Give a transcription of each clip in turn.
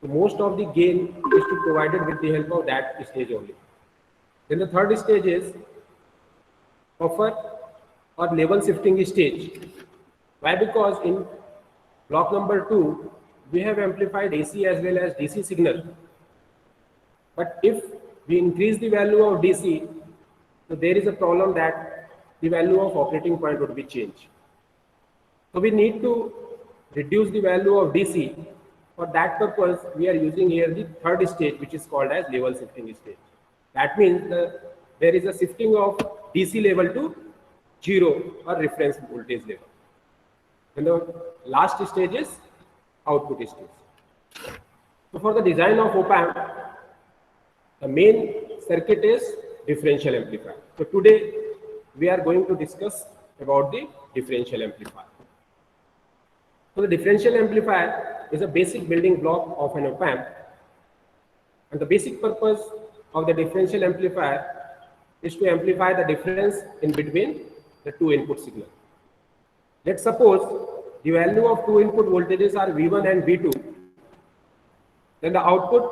So most of the gain is to provided with the help of that stage only. Then the third stage is buffer or level shifting stage. Why? Because in block number 2, we have amplified AC as well as DC signal. But if we increase the value of DC, so there is a problem that the value of operating point would be changed. So we need to reduce the value of DC. For that purpose, we are using here the third stage, which is called as level shifting stage. That means there is a shifting of DC level to 0 or reference voltage level. And the last stage is output stage. So for the design of op-amp, the main circuit is differential amplifier. So today we are going to discuss about the differential amplifier. So the differential amplifier is a basic building block of an op-amp, and the basic purpose of the differential amplifier is to amplify the difference in between the two input signals. Let's suppose the value of two input voltages are V1 and V2. Then the output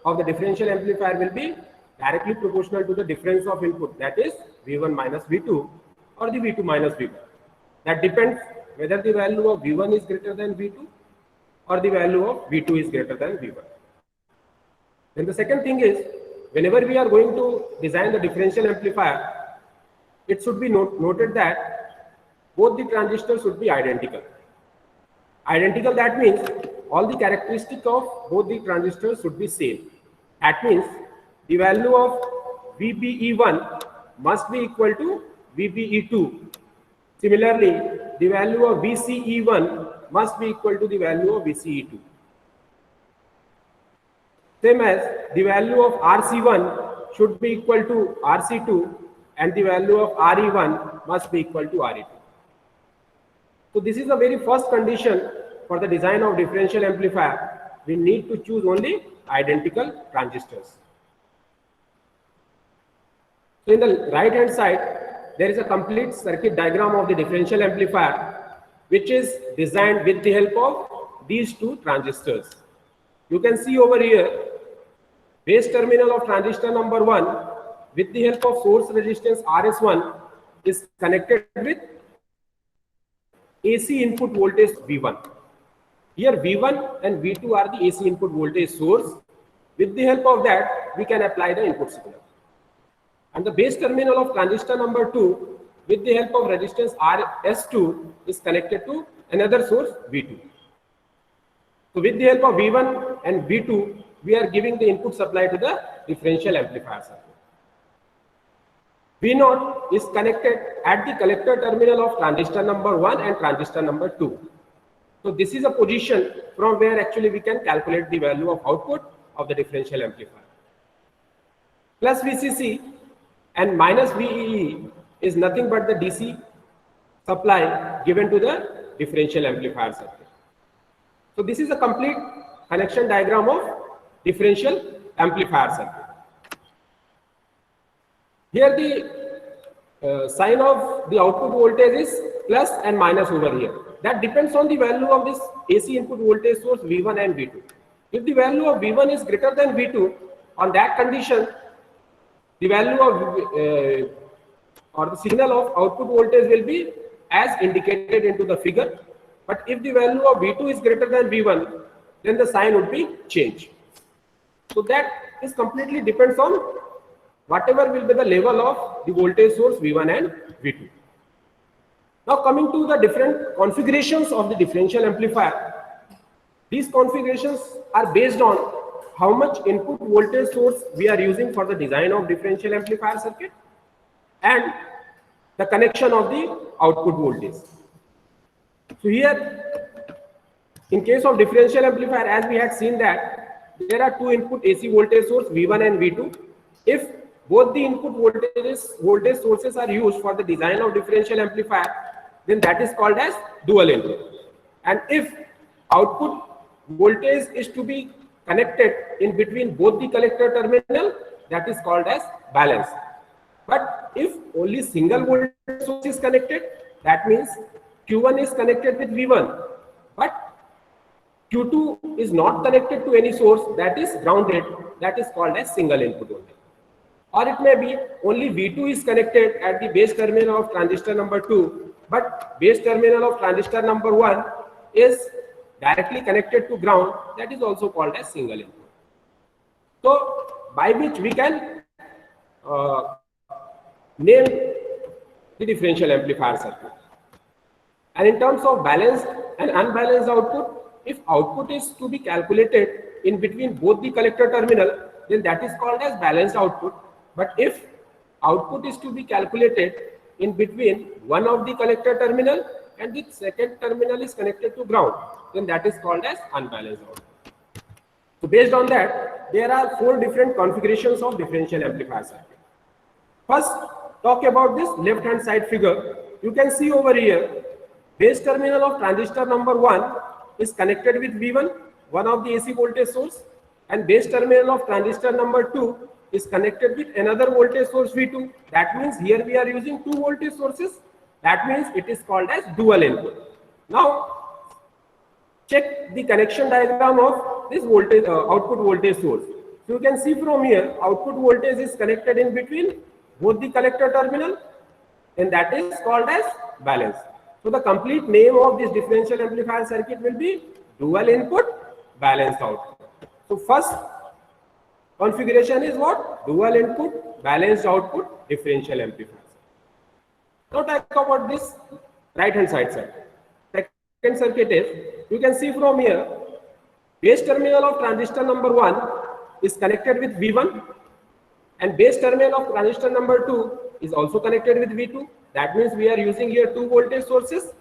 of the differential amplifier will be directly proportional to the difference of input, that is V1 minus V2 or the V2 minus V1. That depends whether the value of V1 is greater than V2 or the value of V2 is greater than V1. Then the second thing is, whenever we are going to design the differential amplifier, it should be noted that both the transistors should be identical. Identical, that means all the characteristics of both the transistors should be same. That means the value of VBE1 must be equal to VBE2. Similarly, the value of VCE1 must be equal to the value of VCE2. Same as the value of RC1 should be equal to RC2 and the value of RE1 must be equal to RE2. So this is the very first condition for the design of differential amplifier. We need to choose only identical transistors. So in the right hand side, there is a complete circuit diagram of the differential amplifier, which is designed with the help of these two transistors. You can see over here, base terminal of transistor number 1 with the help of source resistance RS1 is connected with AC input voltage V1. Here V1 and V2 are the AC input voltage source. With the help of that, we can apply the input signal. And the base terminal of transistor number 2 with the help of resistance RS2 is connected to another source V2. So with the help of V1 and V2, we are giving the input supply to the differential amplifier circuit. V0 is connected at the collector terminal of transistor number 1 and transistor number 2. So this is a position from where actually we can calculate the value of output of the differential amplifier. Plus VCC and minus VEE is nothing but the DC supply given to the differential amplifier circuit. So this is a complete connection diagram of differential amplifier circuit. Here the sign of the output voltage is plus and minus over here. That depends on the value of this AC input voltage source V1 and V2. If the value of V1 is greater than V2, on that condition, the value of or the signal of output voltage will be as indicated into the figure. But if the value of V2 is greater than V1, then the sign would be changed. So that is completely depends on whatever will be the level of the voltage source V1 and V2. Now coming to the different configurations of the differential amplifier. These configurations are based on how much input voltage source we are using for the design of differential amplifier circuit and the connection of the output voltage. So here, in case of differential amplifier, as we had seen that there are two input AC voltage source V1 and V2. If both the input voltage sources are used for the design of differential amplifier, then that is called as dual input. And if output voltage is to be connected in between both the collector terminal, that is called as balance. But if only single voltage source is connected, that means Q1 is connected with V1, but Q2 is not connected to any source, that is grounded, that is called as single input voltage. Or it may be only V2 is connected at the base terminal of transistor number 2, but base terminal of transistor number 1 is directly connected to ground, that is also called as single input. So by which we can name the differential amplifier circuit. And in terms of balanced and unbalanced output, if output is to be calculated in between both the collector terminal, then that is called as balanced output. But if output is to be calculated in between one of the collector terminal and the second terminal is connected to ground, then that is called as unbalanced output. So based on that, there are 4 different configurations of differential amplifier circuit. First, talk about this left hand side figure. You can see over here, base terminal of transistor number 1 is connected with V1, one of the AC voltage source, and base terminal of transistor number 2 is connected with another voltage source V2. That means here we are using 2 voltage sources. That means it is called as dual input. Now check the connection diagram of this voltage output voltage source. So you can see from here, output voltage is connected in between both the collector terminal, and that is called as balance. So the complete name of this differential amplifier circuit will be dual input balanced output. So first configuration is what? Dual input balanced output differential amplifier. Now talk about this right hand side circuit. Second circuit is, you can see from here, base terminal of transistor number 1 is connected with V1, and base terminal of transistor number 2 is also connected with V2. That means we are using here 2 voltage sources.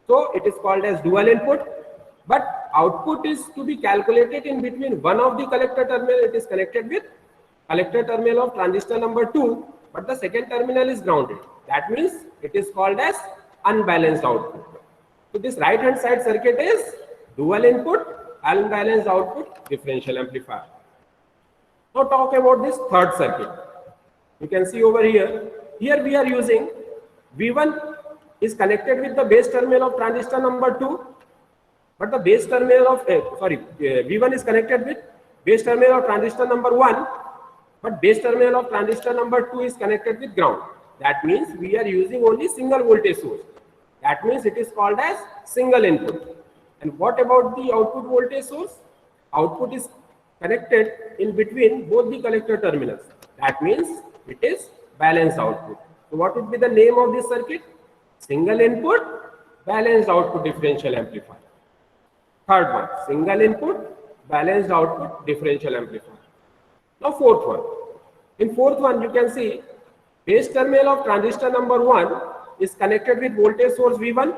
So it is called as dual input. But output is to be calculated in between one of the collector terminal. It is connected with collector terminal of transistor number 2, but the second terminal is grounded. That means it is called as unbalanced output. So this right hand side circuit is dual input unbalanced output differential amplifier. Now talk about this third circuit. You can see over here. Here we are using V1 is connected with the base terminal of transistor number 2, but the base terminal of V1 is connected with base terminal of transistor number 1, but base terminal of transistor number 2 is connected with ground. That means we are using only single voltage source. That means it is called as single input. And what about the output voltage source? Output is connected in between both the collector terminals. That means it is balanced output. So what would be the name of this circuit? Single input balanced output differential amplifier. Third one, single input balanced output differential amplifier. Now fourth one. In fourth one, you can see base terminal of transistor number 1 is connected with voltage source V1,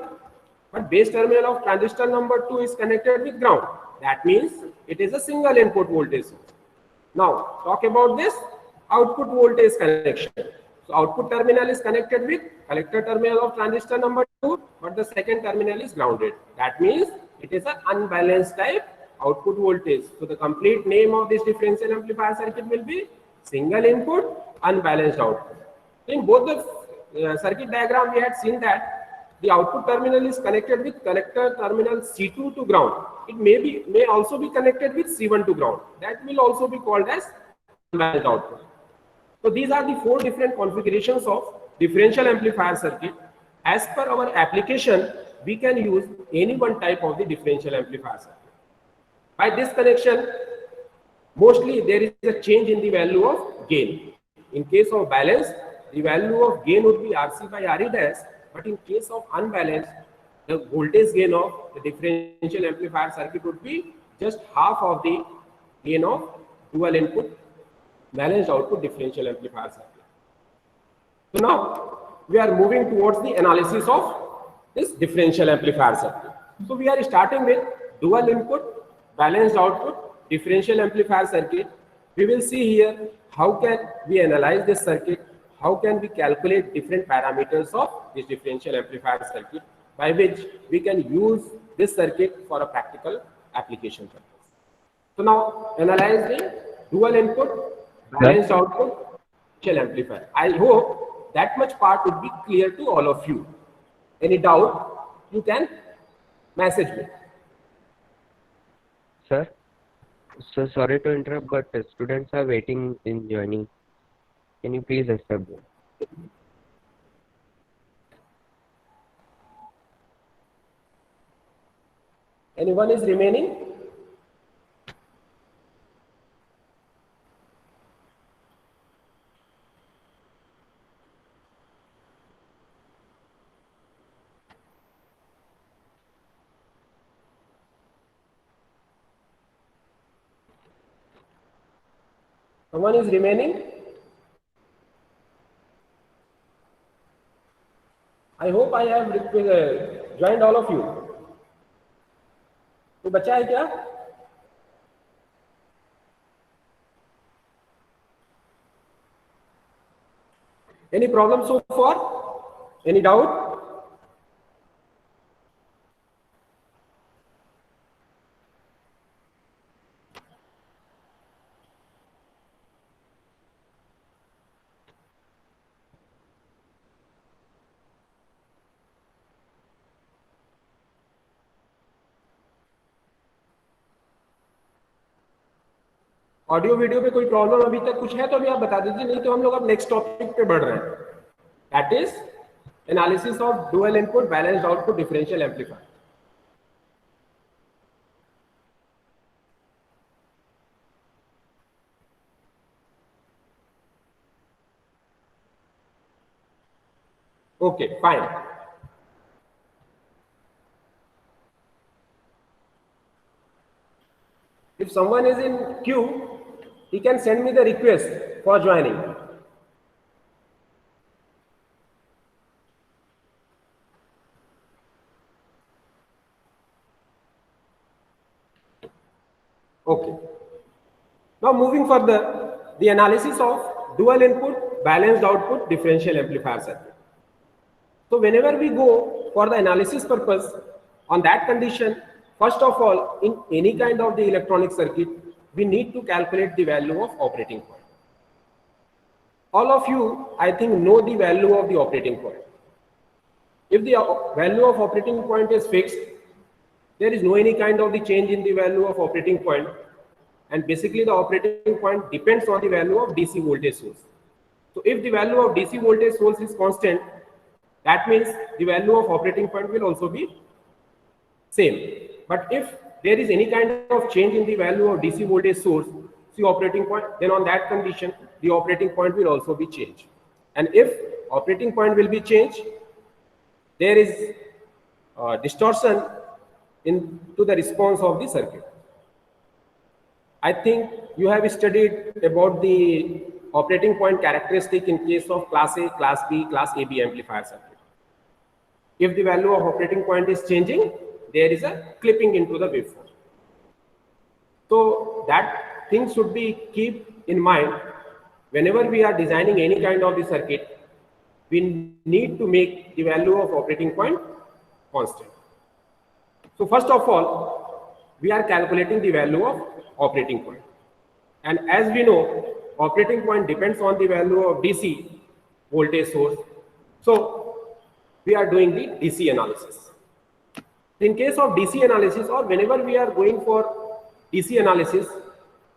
but base terminal of transistor number 2 is connected with ground. That means it is a single input voltage source. Now talk about this output voltage connection. So output terminal is connected with collector terminal of transistor number 2, but the second terminal is grounded. That means it is an unbalanced type output voltage. So the complete name of this differential amplifier circuit will be single input unbalanced output. In both the circuit diagram, we had seen that the output terminal is connected with collector terminal C2 to ground. It may also be connected with C1 to ground. That will also be called as unbalanced output. So these are the 4 different configurations of differential amplifier circuit. As per our application, we can use any one type of the differential amplifier circuit. By this connection, mostly there is a change in the value of gain. In case of balance, the value of gain would be RC by RE dash, but in case of unbalanced, the voltage gain of the differential amplifier circuit would be just half of the gain of dual input balanced output differential amplifier circuit. So now we are moving towards the analysis of this differential amplifier circuit. So we are starting with dual input balanced output differential amplifier circuit. We will see here how can we analyze this circuit, how can we calculate different parameters of this differential amplifier circuit, by which we can use this circuit for a practical application purpose. So now analyze the dual input balanced output differential amplifier. I hope that much part would be clear to all of you. Any doubt, you can message me. Sir, so sorry to interrupt, but students are waiting in joining. Can you please accept them? Anyone is remaining? Someone is remaining? I hope I have joined all of you. कोई बच्चा है क्या? Any problem so far? Any doubt? Audio video पे कोई problem अभी तक कुछ है तो अभी आप बता दीजिए, नहीं तो हम लोग अब नेक्स्ट टॉपिक पे बढ़ रहे हैं, that is analysis of dual input balanced output differential amplifier. Okay, fine. If someone is in queue, he can send me the request for joining. Okay. Now moving further, the analysis of dual input balanced output differential amplifier circuit. So whenever we go for the analysis purpose on that condition, first of all, in any kind of the electronic circuit, we need to calculate the value of operating point. All of you, I think, know the value of the operating point. If the value of operating point is fixed, there is no any kind of the change in the value of operating point, and basically the operating point depends on the value of DC voltage source. So if the value of DC voltage source is constant, that means the value of operating point will also be same. But if there is any kind of change in the value of DC voltage source, the operating point, then on that condition, the operating point will also be changed. And if operating point will be changed, there is distortion into the response of the circuit. I think you have studied about the operating point characteristic in case of class A, class B, class AB amplifier circuit. If the value of operating point is changing, there is a clipping into the waveform. So that thing should be keep in mind whenever we are designing any kind of the circuit. We need to make the value of operating point constant. So first of all, we are calculating the value of operating point. And as we know, operating point depends on the value of DC voltage source. So we are doing the DC analysis. In case of DC analysis, or whenever we are going for DC analysis,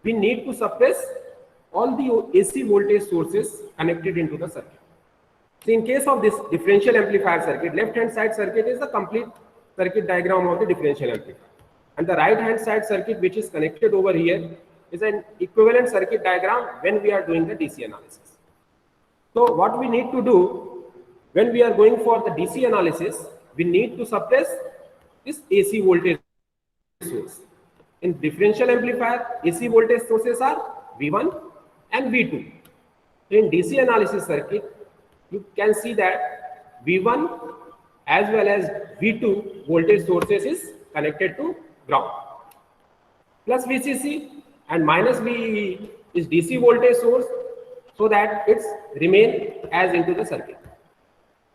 we need to suppress all the AC voltage sources connected into the circuit. So in case of this differential amplifier circuit, left hand side circuit is the complete circuit diagram of the differential amplifier, and the right hand side circuit which is connected over here is an equivalent circuit diagram when we are doing the DC analysis. So what we need to do when we are going for the DC analysis, we need to suppress this AC voltage source. In differential amplifier, AC voltage sources are V1 and V2. So in DC analysis circuit, you can see that V1 as well as V2 voltage sources is connected to ground. Plus VCC and minus VEE is DC voltage source, so that it's remain as into the circuit.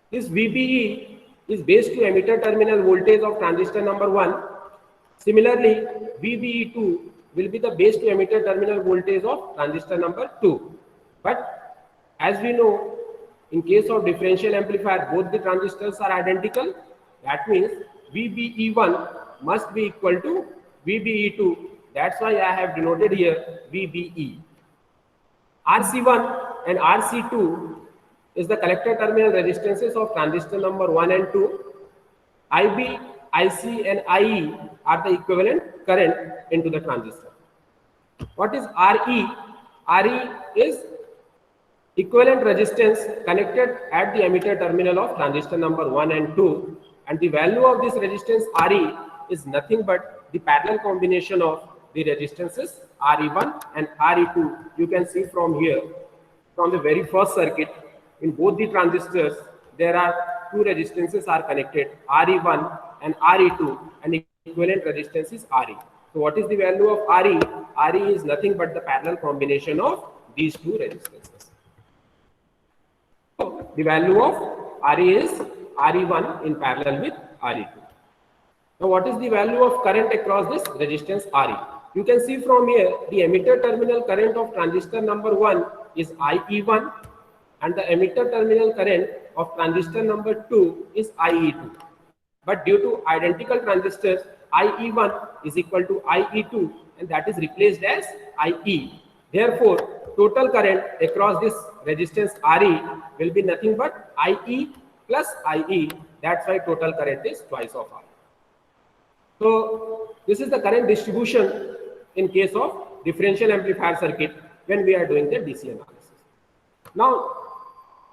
This VBE is base to emitter terminal voltage of transistor number 1. Similarly, VBE2 will be the base to emitter terminal voltage of transistor number 2. But as we know, in case of differential amplifier, both the transistors are identical. That means VBE1 must be equal to VBE2 That's why I have denoted here VBE. RC1 and RC2 is the collector terminal resistances of transistor number 1 and 2. IB, IC and IE are the equivalent current into the transistor. What is RE? RE is equivalent resistance connected at the emitter terminal of transistor number 1 and 2, and the value of this resistance RE is nothing but the parallel combination of the resistances RE1 and RE2. You can see from here, from the very first circuit, in both the transistors there are two resistances are connected, RE1 and RE2, and equivalent resistance is RE. So what is the value of RE? RE is nothing but the parallel combination of these two resistances. So the value of RE is RE1 in parallel with RE2. Now what is the value of current across this resistance RE? You can see from here the emitter terminal current of transistor number 1 is IE1 and the emitter terminal current of transistor number 2 is IE2. But due to identical transistors, IE1 is equal to IE2 and that is replaced as IE. Therefore, total current across this resistance RE will be nothing but IE plus IE. That's why total current is twice of RE. So this is the current distribution in case of differential amplifier circuit when we are doing the DC analysis. Now,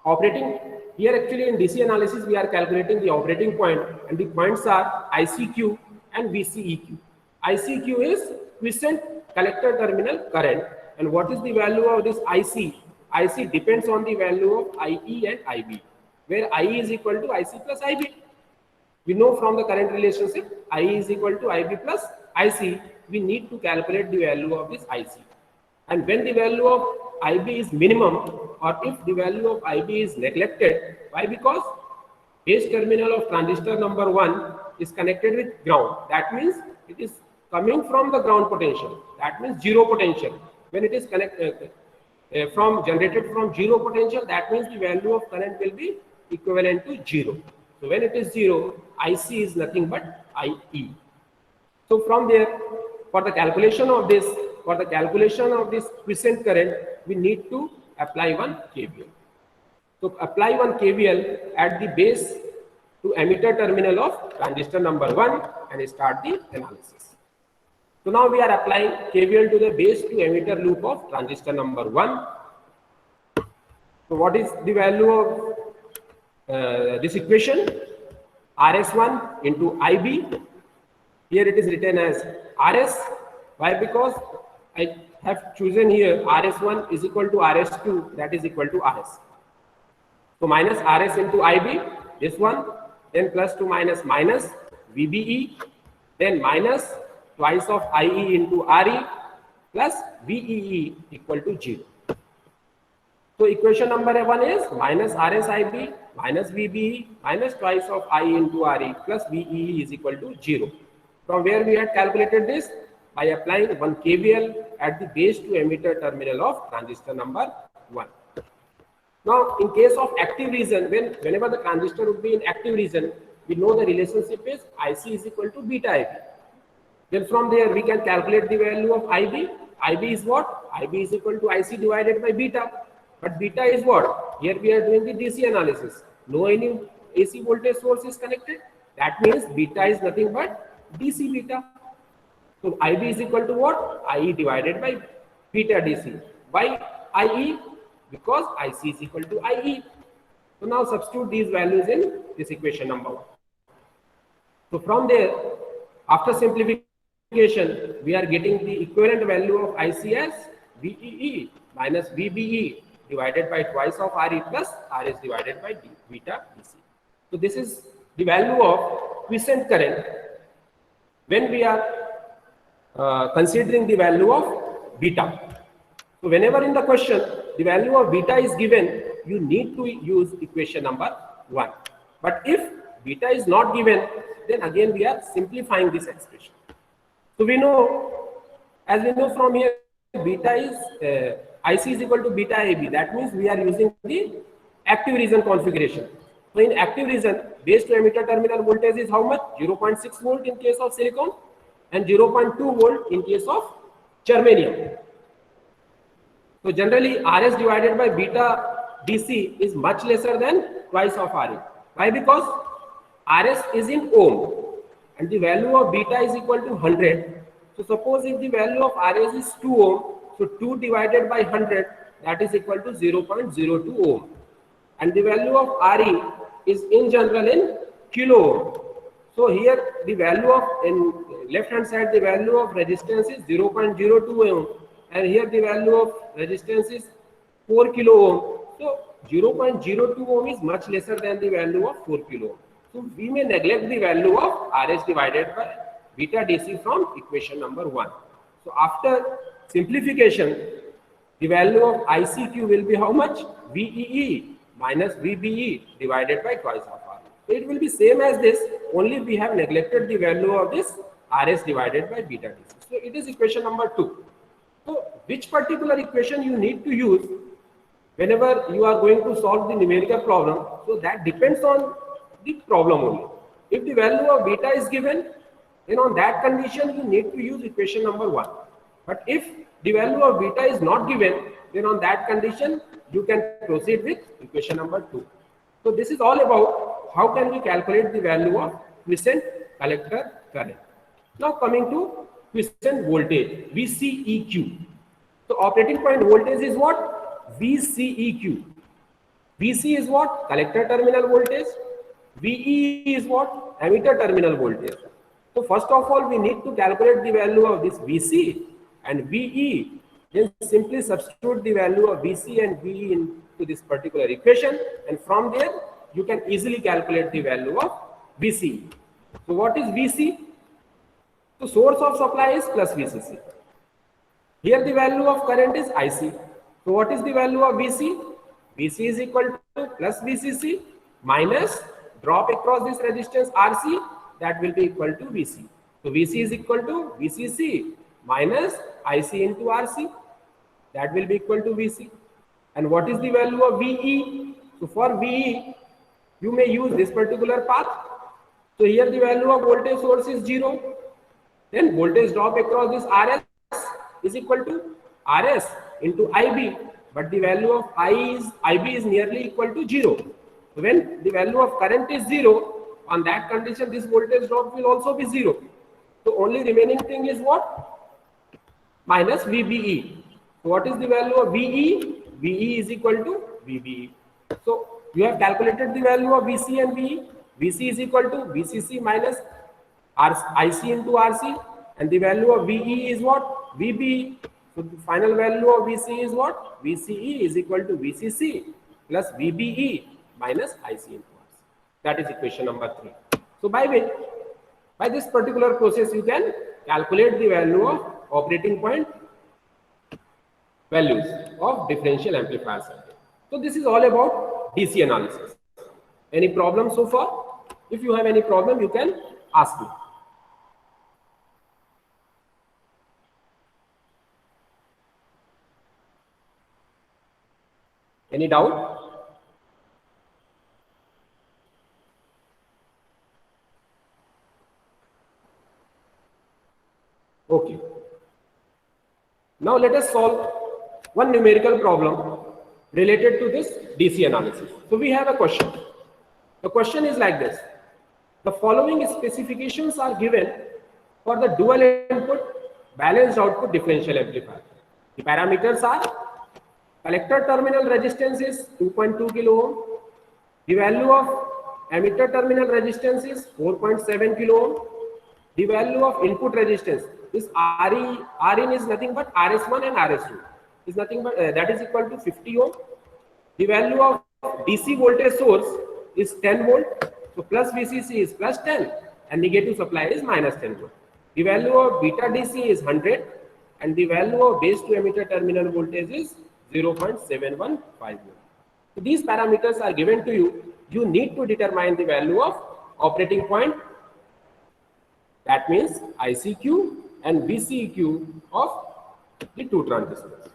operating here actually in DC analysis we are calculating the operating point, and the points are ICQ and VCEQ. ICQ is quiescent collector terminal current, and what is the value of this IC? IC depends on the value of IE and IB, where IE is equal to IC plus IB. We know from the current relationship IE is equal to IB plus IC. We need to calculate the value of this IC, and when the value of IB is minimum, or if the value of IB is neglected, why? Because base terminal of transistor number 1 is connected with ground. That means it is coming from the ground potential. That means zero potential. When it is connected generated from zero potential, that means the value of current will be equivalent to 0. So when it is 0, IC is nothing but IE. So from there, for the calculation of this quiescent current, we need to apply one KVL. So apply one KVL at the base to emitter terminal of transistor number 1 and start the analysis. So now we are applying KVL to the base to emitter loop of transistor number 1. So what is the value of this equation? RS1 into IB. Here it is written as RS. Why? Because I have chosen here RS1 is equal to RS2, that is equal to RS. So minus RS into IB, this one, then plus to minus minus VBE, then minus twice of IE into RE plus VEE equal to 0. So equation number 1 is minus RSIB minus VBE minus twice of IE into RE plus VEE is equal to 0. From where we had calculated this? By applying one KVL at the base to emitter terminal of transistor number 1. Now, in case of active region, whenever the transistor would be in active region, we know the relationship is IC is equal to beta IB. Then from there we can calculate the value of IB. IB is what? IB is equal to IC divided by beta. But beta is what? Here we are doing the DC analysis. No any AC voltage source is connected. That means beta is nothing but DC beta. So IB is equal to what? IE divided by beta DC. Why IE? Because IC is equal to IE. So now substitute these values in this equation number 1. So from there, after simplification, we are getting the equivalent value of IC as VEE minus VBE divided by twice of RE plus RS divided by beta DC. So this is the value of quiescent current when we are considering the value of beta. So whenever in the question the value of beta is given, you need to use equation number 1. But if beta is not given, then again we are simplifying this expression. So we know, as we know from here, beta is IC is equal to beta AB. That means we are using the active region configuration. So in active region, base to emitter terminal voltage is how much? 0.6 volt in case of silicon, and 0.2 volt in case of germanium. So generally RS divided by beta DC is much lesser than twice of RE. Why? Because RS is in ohm and the value of beta is equal to 100. So suppose if the value of RS is 2 ohm, so 2 divided by 100, that is equal to 0.02 ohm. And the value of RE is in general in kilo ohm. So here the value of, in left hand side, the value of resistance is 0.02 ohm, and here the value of resistance is 4 kilo ohm. So 0.02 ohm is much lesser than the value of 4 kilo ohm. So we may neglect the value of RS divided by beta DC from equation number 1. So after simplification, the value of ICQ will be how much? VEE minus VBE divided by twice of R. It will be same as this, only we have neglected the value of this RS divided by beta DC. So it is equation number 2. So which particular equation you need to use whenever you are going to solve the numerical problem, so that depends on the problem only. If the value of beta is given, then on that condition you need to use equation number 1. But if the value of beta is not given, then on that condition you can proceed with equation number 2. So this is all about how can we calculate the value of quiescent collector current. Now coming to quiescent voltage, VCEQ. So operating point voltage is what? VCEQ. VC is what? Collector terminal voltage. VE is what? Emitter terminal voltage. So first of all, we need to calculate the value of this VC and VE. Then simply substitute the value of VC and VE into this particular equation, and from there you can easily calculate the value of VC. So what is VC? So source of supply is plus VCC. Here the value of current is IC. So what is the value of VC? VC is equal to plus VCC minus drop across this resistance RC, that will be equal to VC. So VC is equal to VCC minus IC into RC, that will be equal to VC. And what is the value of VE? So for VE, you may use this particular path. So here the value of voltage source is 0. Then voltage drop across this RS is equal to RS into IB. But the value of IB is nearly equal to 0. So when the value of current is 0, on that condition this voltage drop will also be 0. So only remaining thing is what? Minus VBE. So what is the value of VE? VE is equal to VBE. So you have calculated the value of VC and VE. VC is equal to VCC minus IC into RC, and the value of VE is what? VBE. So the final value of VC is what? VCE is equal to VCC plus VBE minus IC into RC. That is equation number 3. So by this particular process you can calculate the value of operating point values of differential amplifier circuit. So this is all about DC analysis. Any problem so far? If you have any problem, you can ask me. Any doubt? Okay. Now let us solve one numerical problem related to this DC analysis. So we have a question. The question is like this. The following specifications are given for the dual input balanced output differential amplifier. The parameters are: collector terminal resistance is 2.2 kilo ohm. The value of emitter terminal resistance is 4.7 kilo ohm. The value of input resistance is Rin is nothing but RS1 and RS2 is nothing but that is equal to 50 ohm. The value of DC voltage source is 10 volt. So plus VCC is plus 10 and negative supply is minus 10 volt. The value of beta DC is 100 and the value of base to emitter terminal voltage is 0.715 volt. So these parameters are given to you. You need to determine the value of operating point. That means ICQ and VCQ of the two transistors.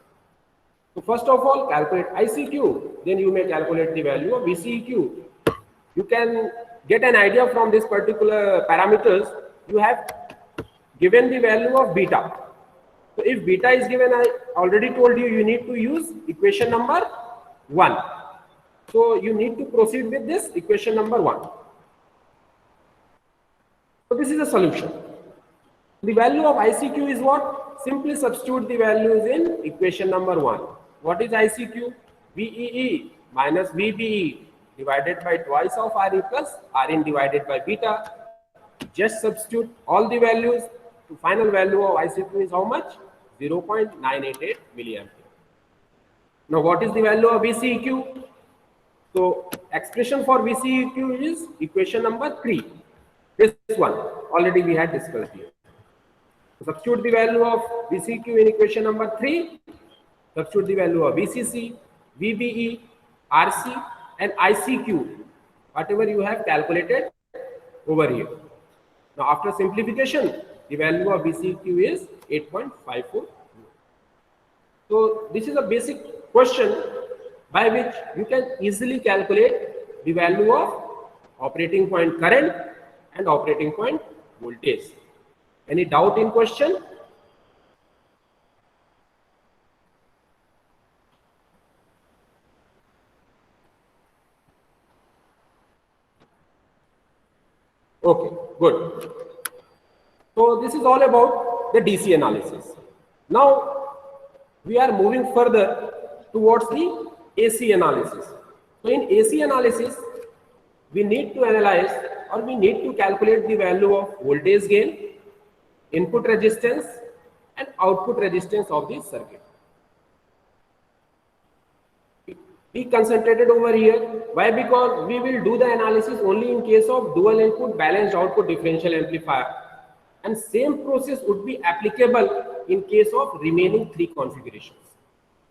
So first of all, calculate ICQ. Then you may calculate the value of VCQ. You can get an idea from this particular parameters. You have given the value of beta. So if beta is given, I already told you, you need to use equation number 1. So you need to proceed with this equation number 1. So this is a solution. The value of ICQ is what? Simply substitute the values in equation number 1. What is ICQ? VEE minus VBE divided by twice of RE plus RN divided by beta. Just substitute all the values. The final value of ICQ is how much? 0.988 milliampere. Now what is the value of VCEQ? So expression for VCEQ is equation number 3. This one already we had discussed here. Substitute the value of VCQ in equation number 3. Substitute the value of VCC, VBE, RC and ICQ, whatever you have calculated over here. Now after simplification, the value of VCQ is 8.54. So this is a basic question by which you can easily calculate the value of operating point current and operating point voltage. Any doubt in question? Okay, good. So this is all about the DC analysis. Now we are moving further towards the AC analysis. So in AC analysis, we need to analyze or we need to calculate the value of voltage gain, input resistance and output resistance of the circuit. Be concentrated over here. Why? Because we will do the analysis only in case of dual input balanced output differential amplifier, and same process would be applicable in case of remaining 3 configurations.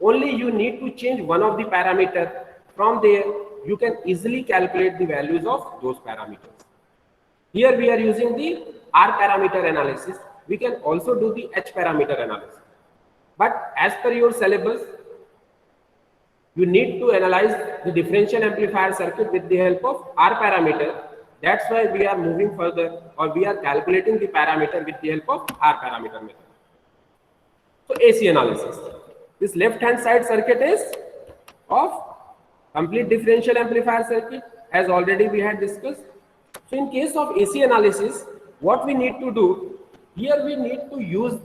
Only you need to change one of the parameter. From there you can easily calculate the values of those parameters. Here we are using the R parameter analysis. We can also do the H parameter analysis. But as per your syllabus, you need to analyze the differential amplifier circuit with the help of R parameter. That's why we are moving further, or we are calculating the parameter with the help of R parameter method. So AC analysis. This left hand side circuit is of complete differential amplifier circuit, as already we had discussed. So in case of AC analysis, what we need to do, here we need to use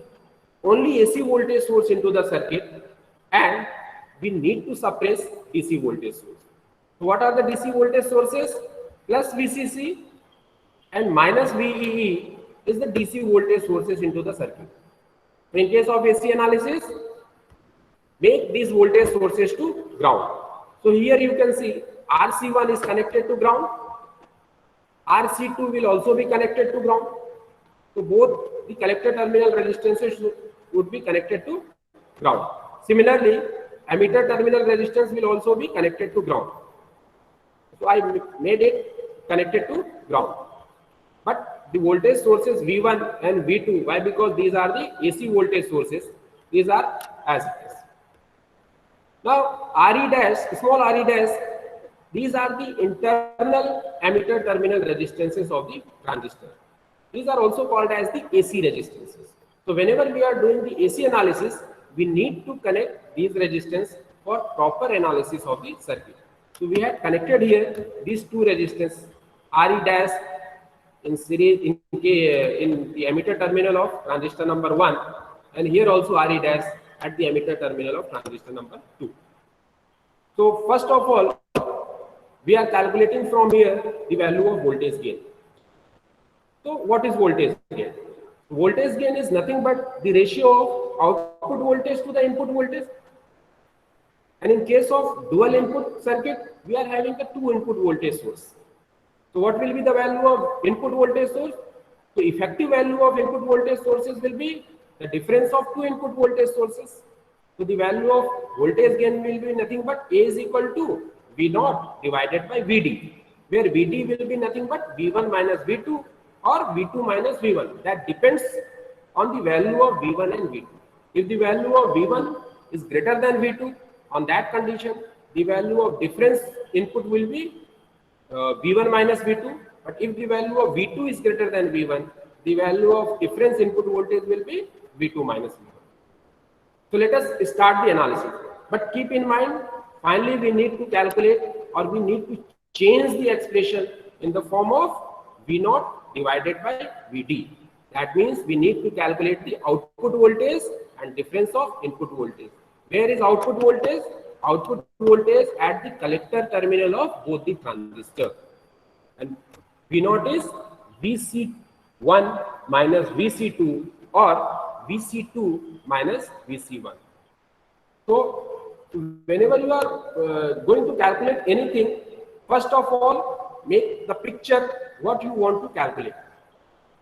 only AC voltage source into the circuit, and we need to suppress DC voltage source. So what are the DC voltage sources? Plus VCC and minus VEE is the DC voltage sources into the circuit. So in case of AC analysis, make these voltage sources to ground. So here you can see RC1 is connected to ground, RC2 will also be connected to ground. So both the collector terminal resistances would be connected to ground. Similarly, emitter terminal resistance will also be connected to ground. So I made it connected to ground. But the voltage sources V1 and V2, why? Because these are the AC voltage sources. These are as it is. Now RE dash, small RE dash, these are the internal emitter terminal resistances of the transistor. These are also called as the AC resistances. So whenever we are doing the AC analysis, we need to connect these resistance for proper analysis of the circuit. So we have connected here these two resistance, RE dash in series in the emitter terminal of transistor number 1, and here also RE dash at the emitter terminal of transistor number 2. So first of all, we are calculating from here the value of voltage gain. So what is voltage gain? Voltage gain is nothing but the ratio of output voltage to the input voltage. And in case of dual input circuit, we are having a 2 input voltage source. So what will be the value of input voltage source? So effective value of input voltage sources will be the difference of 2 input voltage sources. So the value of voltage gain will be nothing but A is equal to V0 divided by Vd, where Vd will be nothing but V1 minus V2 or V2 minus V1. That depends on the value of V1 and V2. If the value of V1 is greater than V2, on that condition, the value of difference input will be V1 minus V2. But if the value of V2 is greater than V1, the value of difference input voltage will be V2 minus V1. So let us start the analysis. But keep in mind, finally we need to calculate, or we need to change the expression in the form of V0 divided by Vd. That means we need to calculate the output voltage and difference of input voltage. Where is output voltage? Output voltage at the collector terminal of both the transistors. And V0 is Vc1 minus Vc2 or Vc2 minus Vc1. So whenever you are going to calculate anything, first of all, make the picture what you want to calculate.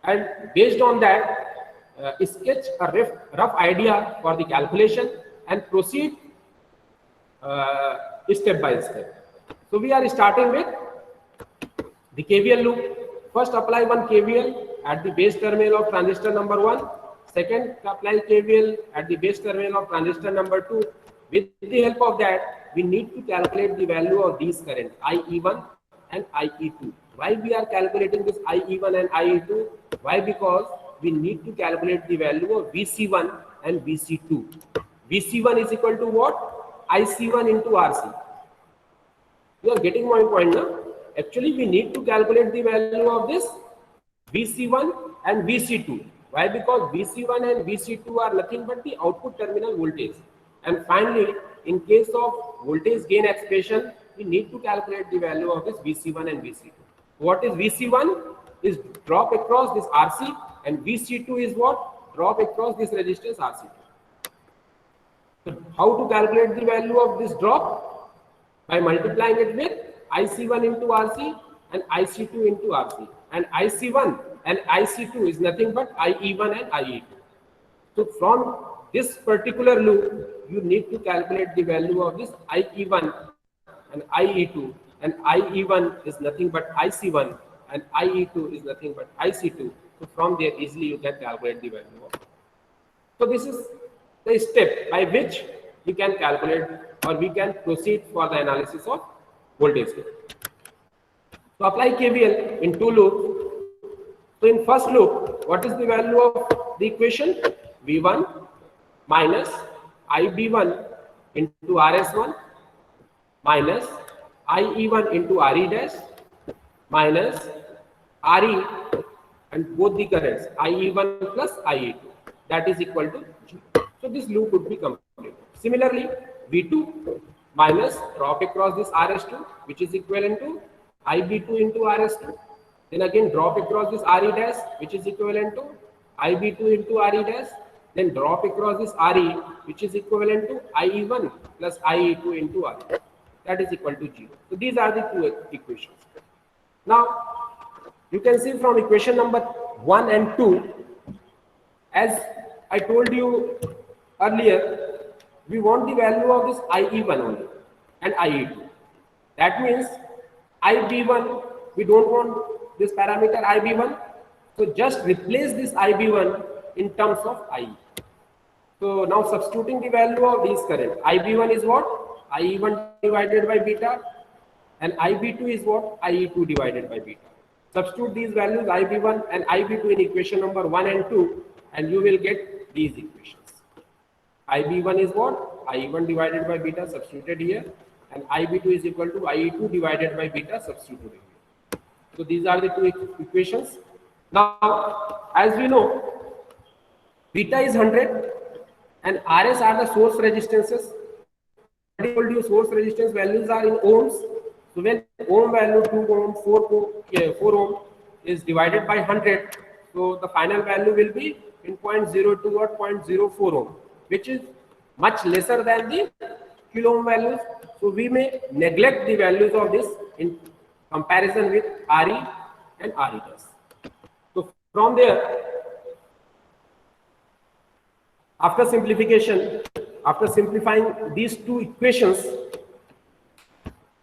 And based on that, sketch a rough idea for the calculation and proceed step by step. So we are starting with the KVL loop. First apply one KVL at the base terminal of transistor number 1. Second, apply KVL at the base terminal of transistor number 2. With the help of that, we need to calculate the value of these currents, IE1 and IE2. Why we are calculating this IE1 and IE2? Why? Because we need to calculate the value of VC1 and VC2. VC1 is equal to what? IC1 into RC. You are getting my point now? Actually, we need to calculate the value of this VC1 and VC2. Why? Because VC1 and VC2 are nothing but the output terminal voltage. And finally, in case of voltage gain expression, we need to calculate the value of this VC1 and VC2. What is VC1? Is drop across this RC, and VC2 is what? Drop across this resistance RC. So how to calculate the value of this drop? By multiplying it with IC1 into RC and IC2 into RC. And IC1 and IC2 is nothing but IE1 and IE2. So from this particular loop, you need to calculate the value of this IE1 and IE2, and IE1 is nothing but IC1 and IE2 is nothing but IC2. So from there easily you can calculate the value of. So this is the step by which we can calculate, or we can proceed for the analysis of voltage gain. So apply KVL in two loops. So in first loop, what is the value of the equation? V1 minus IB1 into RS1 minus IE1 into RE dash minus RE and both the currents IE1 plus IE2, that is equal to 0. So this loop would be complete. Similarly, V2 minus drop across this RS2, which is equivalent to IB2 into RS2. Then again drop across this RE dash, which is equivalent to IB2 into RE dash. Then drop across this RE, which is equivalent to IE1 plus IE2 into RE. That is equal to 0. So these are the two equations. Now, you can see from equation number 1 and 2, as I told you earlier, we want the value of this IE1 only and IE2. That means IB1, we don't want this parameter IB1. So just replace this IB1 in terms of IE. So now substituting the value of these current, IB1 is what? IE1 divided by beta, and IB2 is what? IE2 divided by beta. Substitute these values IB1 and IB2 in equation number 1 and 2, and you will get these equations. IB1 is what? IE1 divided by beta substituted here, and IB2 is equal to IE2 divided by beta substituted here. So these are the two equations. Now, as we know, beta is 100 and RS are the source resistances. I told you source resistance values are in ohms. So when ohm value 2 ohm, 4 ohm is divided by 100, so the final value will be in 0.02 or 0.04 ohm, which is much lesser than the kilo ohm values. So we may neglect the values of this in comparison with RE and RE dash. So from there, after simplification, after simplifying these two equations,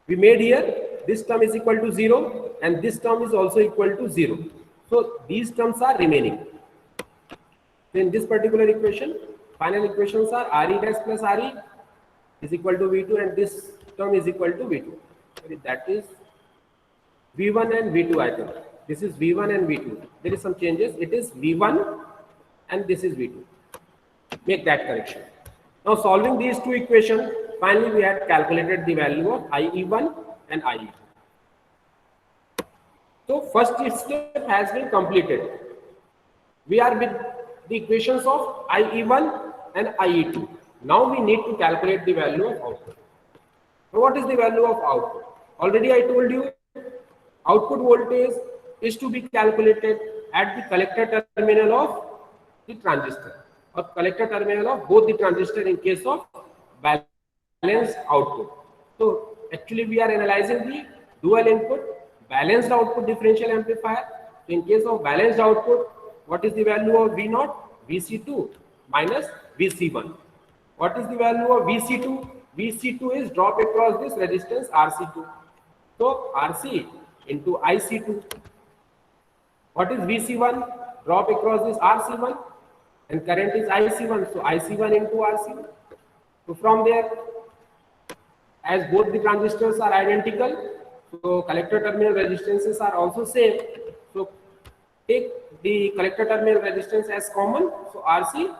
we made here this term is equal to 0 and this term is also equal to 0. So these terms are remaining. In this particular equation, final equations are RE dash plus RE is equal to V2 and this term is equal to V2. That is V1 and V2 I think. This is V1 and V2. There is some changes. It is V1 and this is V2. Make that correction. Now solving these two equations, finally we had calculated the value of IE1 and IE2. So first step has been completed. We are with the equations of IE1 and IE2. Now we need to calculate the value of output. So what is the value of output? Already I told you, output voltage is to be calculated at the collector terminal of the transistor, or collector terminal of both the transistor in case of balanced output. So actually we are analyzing the dual input balanced output differential amplifier. So in case of balanced output, what is the value of V0? Vc2 minus Vc1. What is the value of Vc2? Vc2 is drop across this resistance Rc2. So Rc into Ic2. What is Vc1? Drop across this Rc1, and current is Ic1. So Ic1 into Rc1. So from there, as both the transistors are identical, so collector terminal resistances are also same. So take the collector terminal resistance as common. So Rc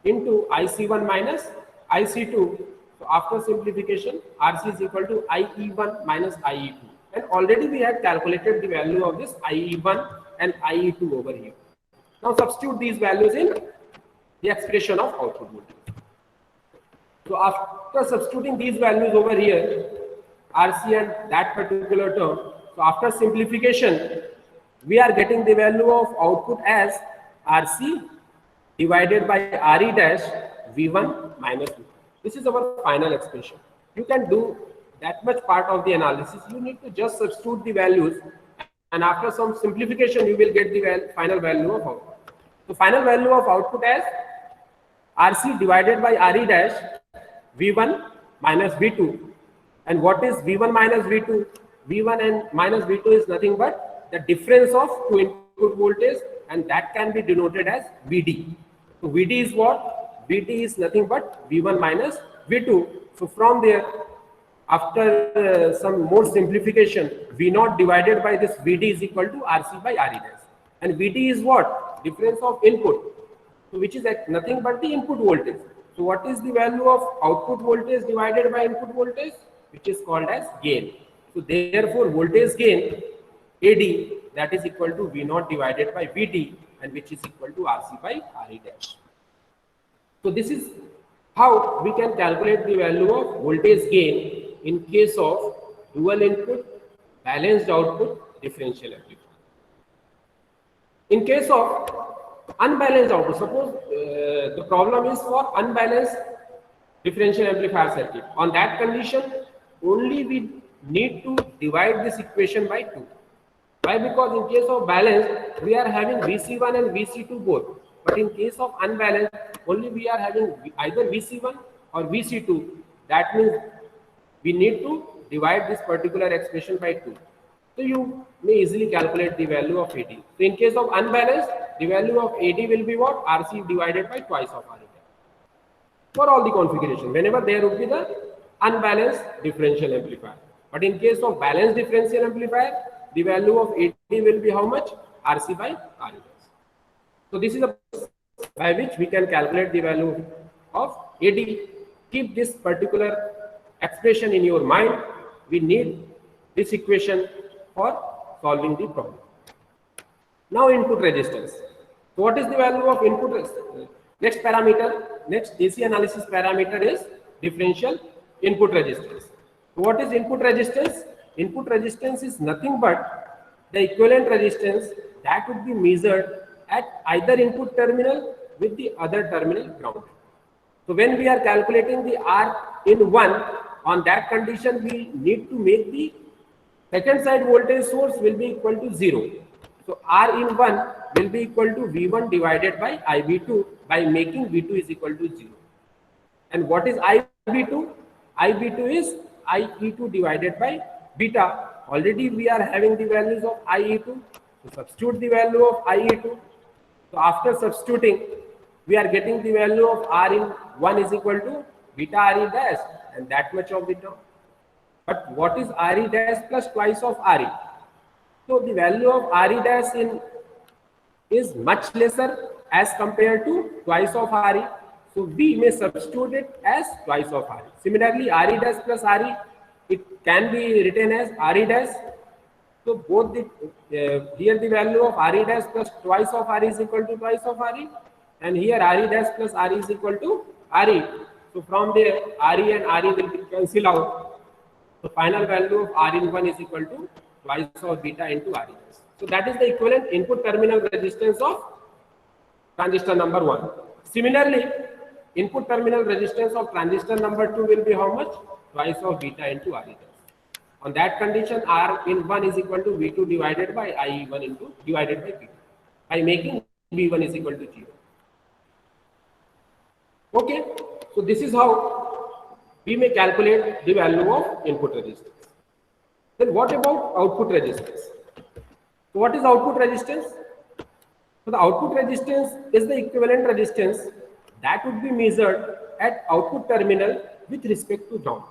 into Ic1 minus Ic2. So after simplification, Rc is equal to IE1 minus IE2. And already we had calculated the value of this IE1 and IE2 over here. Now substitute these values in the expression of output voltage. So after substituting these values over here, Rc and that particular term, so after simplification, we are getting the value of output as Rc divided by Re dash V1 minus V2. This is our final expression. You can do that much part of the analysis. You need to just substitute the values, and after some simplification, you will get the final value of output. So final value of output as Rc divided by Re dash V1 minus V2. And what is V1 minus V2? V1 and minus V2 is nothing but the difference of two input voltage, and that can be denoted as Vd. So Vd is what? Vd is nothing but V1 minus V2. So from there, after some more simplification, V0 divided by this Vd is equal to Rc by Re dash. And Vd is what? Difference of input, so which is nothing but the input voltage. So what is the value of output voltage divided by input voltage? Which is called as gain. So therefore voltage gain AD, that is equal to V0 divided by Vd, and which is equal to Rc by Re dash. So this is how we can calculate the value of voltage gain in case of dual input balanced output differential amplifier. In case of unbalanced output, suppose the problem is for unbalanced differential amplifier circuit. On that condition, only we need to divide this equation by 2. Why? Because in case of balance, we are having Vc1 and Vc2 both. But in case of unbalanced, only we are having either Vc1 or Vc2. That means we need to divide this particular expression by 2. So you may easily calculate the value of AD. So in case of unbalanced, the value of AD will be what? Rc divided by twice of Re. For all the configuration, whenever there would be the unbalanced differential amplifier. But in case of balanced differential amplifier, the value of AD will be how much? Rc by Re. So this is a by which we can calculate the value of AD. Keep this particular expression in your mind. We need this equation for solving the problem. Now input resistance. So what is the value of input resistance? Next parameter, next AC analysis parameter is differential input resistance. So what is input resistance? Input resistance is nothing but the equivalent resistance that would be measured at either input terminal with the other terminal ground. So when we are calculating the R in 1, on that condition we need to make the second side voltage source will be equal to 0. So R in 1 will be equal to V1 divided by IB2 by making V2 is equal to 0. And what is IB2? IB2 is IE2 divided by beta. Already we are having the values of IE2. So substitute the value of IE2. So after substituting, we are getting the value of R in 1 is equal to beta Re dash, and that much of the term. But what is Re dash plus twice of Re? So the value of Re dash in is much lesser as compared to twice of Re. So we may substitute it as twice of Re. Similarly, Re dash plus Re, it can be written as Re dash. So both the here the value of Re dash plus twice of Re is equal to twice of Re, and here Re dash plus Re is equal to Re. So from there Re and Re will be cancel out. The final value of R in 1 is equal to twice of beta into R in S. So that is the equivalent input terminal resistance of transistor number 1. Similarly, input terminal resistance of transistor number 2 will be how much? Twice of beta into R in S. On that condition, R in 1 is equal to V2 divided by IE1 into divided by V2 by making V1 is equal to 0. Okay, so this is how we may calculate the value of input resistance. Then what about output resistance? So what is output resistance? So the output resistance is the equivalent resistance that would be measured at output terminal with respect to ground.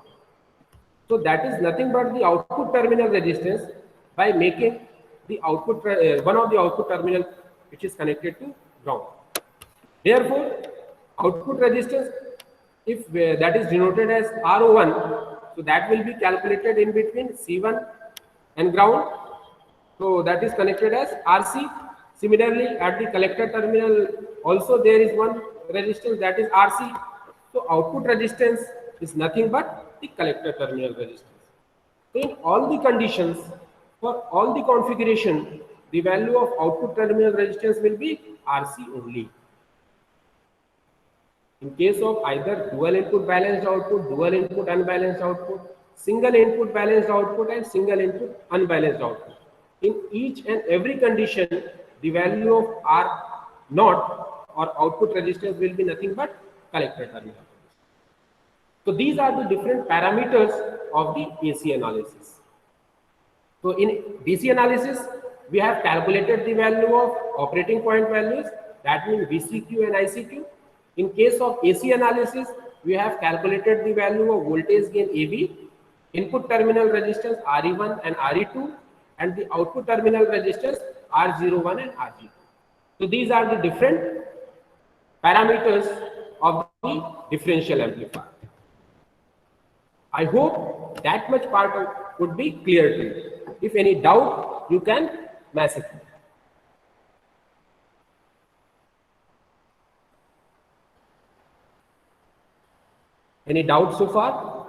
So that is nothing but the output terminal resistance by making the output one of the output terminal which is connected to ground. Therefore, output resistance, if that is denoted as RO1, so that will be calculated in between C1 and ground. So that is connected as RC. Similarly, at the collector terminal also there is one resistance, that is RC. So output resistance is nothing but the collector terminal resistance. So in all the conditions, for all the configuration, the value of output terminal resistance will be RC only. In case of either dual input balanced output, dual input unbalanced output, single input balanced output and single input unbalanced output. In each and every condition, the value of R naught or output resistance will be nothing but collector terminal. So these are the different parameters of the AC analysis. So in DC analysis, we have calculated the value of operating point values, that means VCQ and ICQ. In case of AC analysis, we have calculated the value of voltage gain AB, input terminal resistance RE1 and RE2, and the output terminal resistance R01 and RG2. So these are the different parameters of the differential amplifier. I hope that much part would be clear to you. If any doubt, you can message me. Any doubt so far?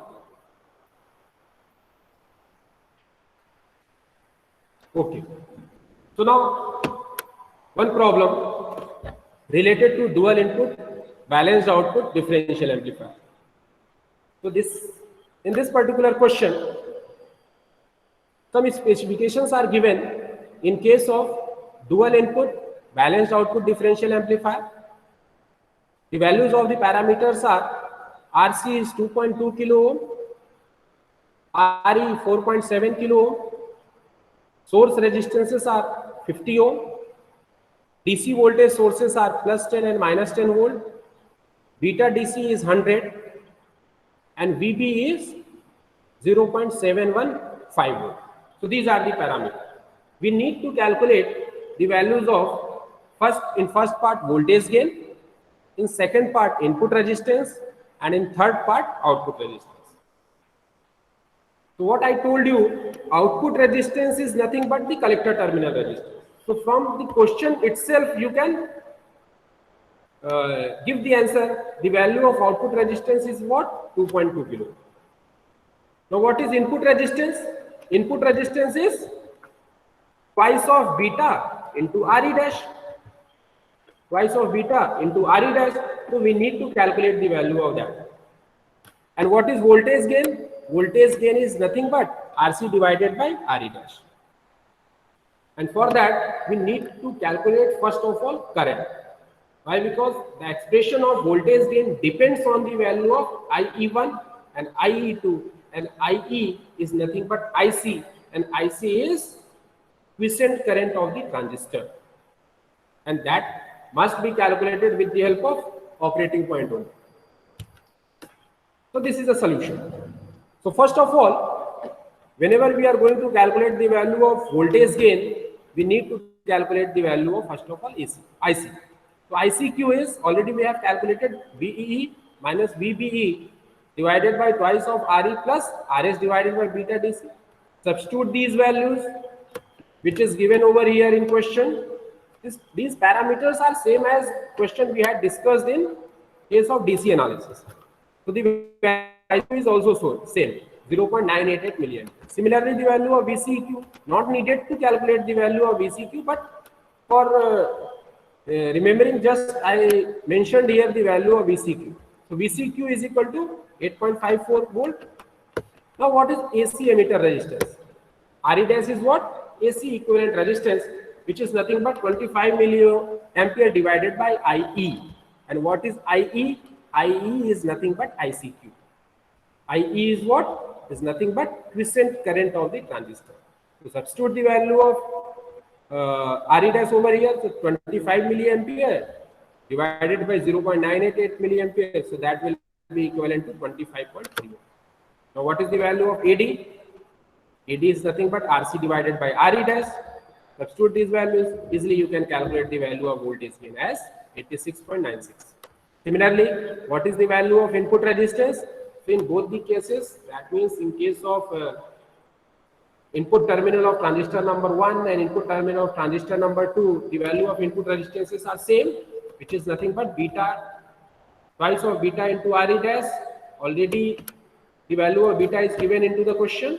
Okay. So now, one problem related to dual input, balanced output, differential amplifier. So in this particular question, some specifications are given in case of dual input, balanced output differential amplifier. The values of the parameters are RC is 2.2 kilo ohm, RE 4.7 kilo ohm, source resistances are 50 ohm, DC voltage sources are plus 10 and minus 10 volt, beta DC is 100, and VB is 0.715 volt. So these are the parameters. We need to calculate the values of first part voltage gain, in second part input resistance, and in third part output resistance. So what I told you, output resistance is nothing but the collector terminal resistance. So from the question itself, you can give the answer. The value of output resistance is what? 2.2 kilo. Now what is input resistance? Input resistance is twice of beta into Re dash. Twice of beta into Re dash. So we need to calculate the value of that. And what is voltage gain? Voltage gain is nothing but RC divided by Re dash. And for that, we need to calculate first of all current. Why? Because the expression of voltage gain depends on the value of IE1 and IE2, and IE is nothing but IC, and IC is quiescent current of the transistor, and that must be calculated with the help of operating point only. So this is a solution. So first of all, whenever we are going to calculate the value of voltage gain, we need to calculate the value of first of all IC. So ICQ is already we have calculated VEE minus VBE divided by twice of RE plus RS divided by beta DC. Substitute these values, which is given over here in question. These parameters are same as question we had discussed in case of DC analysis. So the value is also same, 0.988 million. Similarly, the value of VCQ, not needed to calculate the value of VCQ, but for remembering, just I mentioned here the value of VCQ. So VCQ is equal to 8.54 volt. Now what is AC emitter resistance? RE dash is what? AC equivalent resistance, which is nothing but 25 milliampere divided by IE. And what is IE? IE is nothing but ICQ. IE is what? Is nothing but quiescent current of the transistor. So substitute the value of RE dash over here, so 25 milliampere divided by 0.988 milliampere. So that will be equivalent to 25.3. Now what is the value of AD? AD is nothing but RC divided by RE dash. Substitute these values, easily you can calculate the value of voltage gain as 86.96. Similarly, what is the value of input resistance? So in both the cases, that means in case of input terminal of transistor number 1 and input terminal of transistor number 2, the value of input resistances are same, which is nothing but beta, twice of beta into RE dash. Already the value of beta is given into the question.